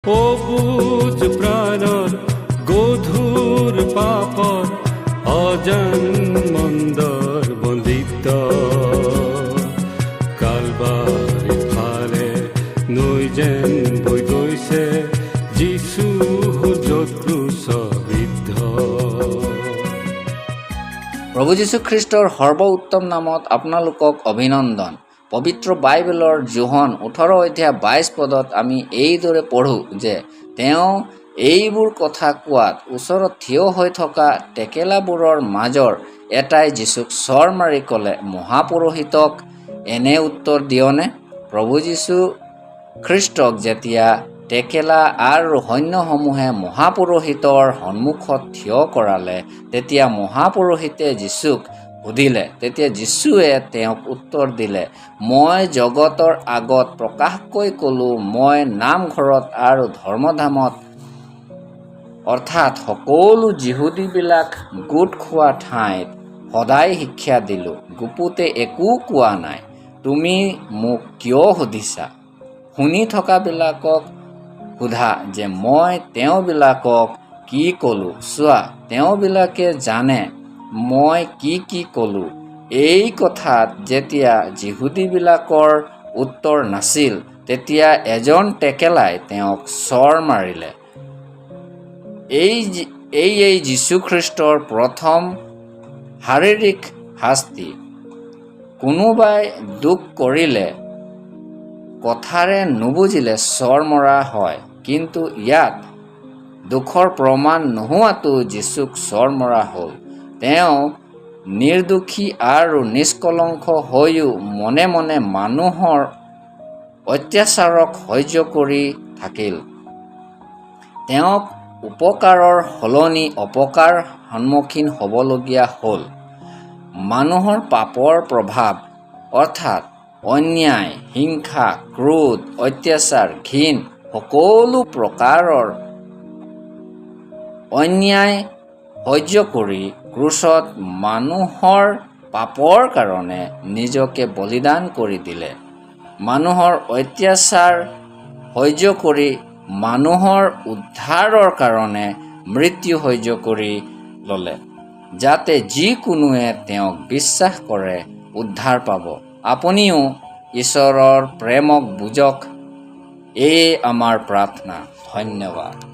অবুজ প্ৰাণৰ গধুৰ পাপত অজান মন্দৰ বন্দিত কালবাৰী ফালে নৈ যেন বৈ গৈছে যীশু য'ত ক্ৰুচবিদ্ধ। প্ৰভু যীশু খ্ৰীষ্টৰ সৰ্বোত্তম নামত আপোনালোকক অভিনন্দন। পবিত্ৰ বাইবেলৰ যোহন 18 অধ্যায় 22 পদত আমি এইদৰে পঢ়োঁ যে তেওঁ এইবোৰ কথা কোৱাত ওচৰত থিয় হৈ থকা টেকেলাবোৰৰ মাজৰ এটাই যীশুক চৰ মাৰি ক'লে, মহাপুৰোহিতক এনে উত্তৰ দিয়নে? প্ৰভু যীশু খ্ৰীষ্টক যেতিয়া টেকেলা আৰু সৈন্যসমূহে মহাপুৰোহিতৰ সন্মুখত থিয় কৰালে, তেতিয়া মহাপুৰোহিতে যীশুক সুধিলে। তেতিয়া যীশুৱে তেওঁক উত্তৰ দিলে, মই জগতৰ আগত প্ৰকাশকৈ ক'লোঁ, মই নামঘৰত আৰু ধৰ্মধামত অৰ্থাৎ সকলো যিহুদীবিলাক গোট খোৱা ঠাইত সদায় শিক্ষা দিলোঁ, গুপুতে একো কোৱা নাই। তুমি মোক কিয় সুধিছা? শুনি থকাবিলাকক সোধা যে মই তেওঁবিলাকক কি ক'লোঁ। চোৱা, তেওঁবিলাকে জানে মই কি ক'লোঁ। এই কথাত যেতিয়া যিহুদীবিলাকৰ উত্তৰ নাছিল, তেতিয়া এজন টেকেলাই তেওঁক চৰ মাৰিলে। এই যীশুখ্ৰীষ্টৰ প্ৰথম শাৰীৰিক শাস্তি। কোনোবাই দুখ কৰিলে, কথাৰে নুবুজিলে চৰ মৰা হয়, কিন্তু ইয়াত দুখৰ প্ৰমাণ নোহোৱাতো যীশুক চৰ মৰা হ'ল। তেওঁ নিৰ্দোষী আৰু নিষ্কলংক হৈও মনে মনে মানুহৰ অত্যাচাৰক সহ্য কৰি থাকিল। তেওঁক উপকাৰৰ সলনি অপকাৰ সন্মুখীন হ'বলগীয়া হ'ল। মানুহৰ পাপৰ প্ৰভাৱ অৰ্থাৎ অন্যায়, হিংসা, ক্ৰোধ, অত্যাচাৰ, ঘিণ, সকলো প্ৰকাৰৰ অন্যায় সহ্য কৰি ক্ৰুচত মানুহৰ পাপৰ কাৰণে নিজকে বলিদান কৰি দিলে। মানুহৰ অত্যাচাৰ সহ্য কৰি মানুহৰ উদ্ধাৰৰ কাৰণে মৃত্যু সহ্য কৰি ল'লে, যাতে যিকোনোৱে তেওঁক বিশ্বাস কৰে উদ্ধাৰ পাব। আপুনিও ঈশ্বৰৰ প্ৰেমক বুজক। এই আমাৰ প্ৰাৰ্থনা। ধন্যবাদ।